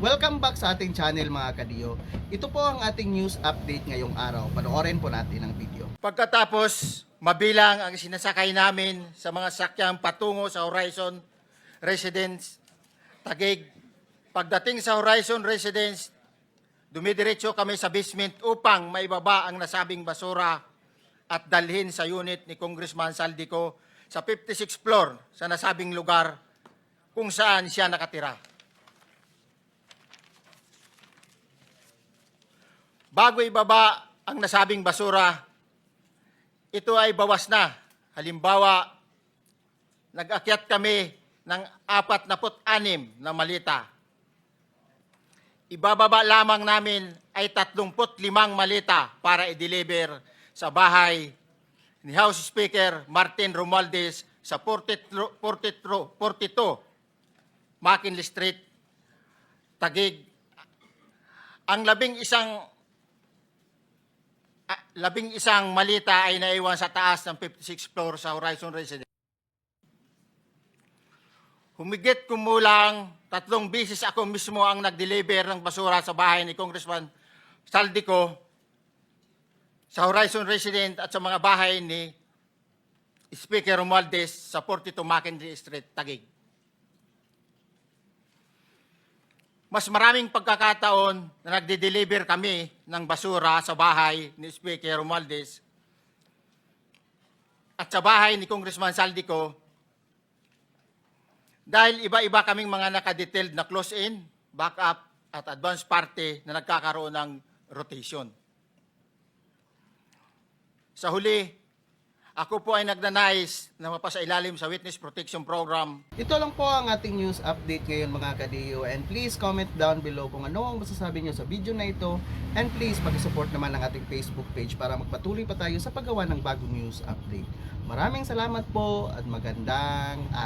Welcome back sa ating channel mga kadiyo. Ito po ang ating news update ngayong araw. Panoorin po natin ang video. Pagkatapos mabilang ang sinasakay namin sa mga sakyang patungo sa Horizon Residence Taguig, pagdating sa Horizon Residence, dumidiretso kami sa basement upang maibaba ang nasabing basura at dalhin sa unit ni Congressman Saldico sa 56th floor sa nasabing lugar kung saan siya nakatira. Bago ibaba ang nasabing basura, ito ay bawas na. Halimbawa, nag-akyat kami ng 46 na malita. Ibababa lamang namin ay 35 malita para i-deliver sa bahay ni House Speaker Martin Romualdez sa 42 McKinley Street, Taguig. Ang labing isang malita ay naiwan sa taas ng 56th floor sa Horizon Residence. Humigit kumulang 3 beses ako mismo ang nag-deliver ng basura sa bahay ni Congressman Saldico sa Horizon Residence at sa mga bahay ni Speaker Romualdez sa 42 McKinley Street, Taguig. Mas maraming pagkakataon na nagde-deliver kami ng basura sa bahay ni Speaker Romualdez at sa bahay ni Congressman Saldico dahil iba-iba kaming mga nakadetailed na close-in, backup at advance party na nagkakaroon ng rotation. Sa huli, ako po ay nagnanais na mapasailalim sa Witness Protection Program. Ito lang po ang ating news update ngayon mga kadiyo. And please comment down below kung ano ang masasabi nyo sa video na ito. And please pag-support naman ang ating Facebook page para magpatuloy pa tayo sa paggawa ng bagong news update. Maraming salamat po at magandang araw.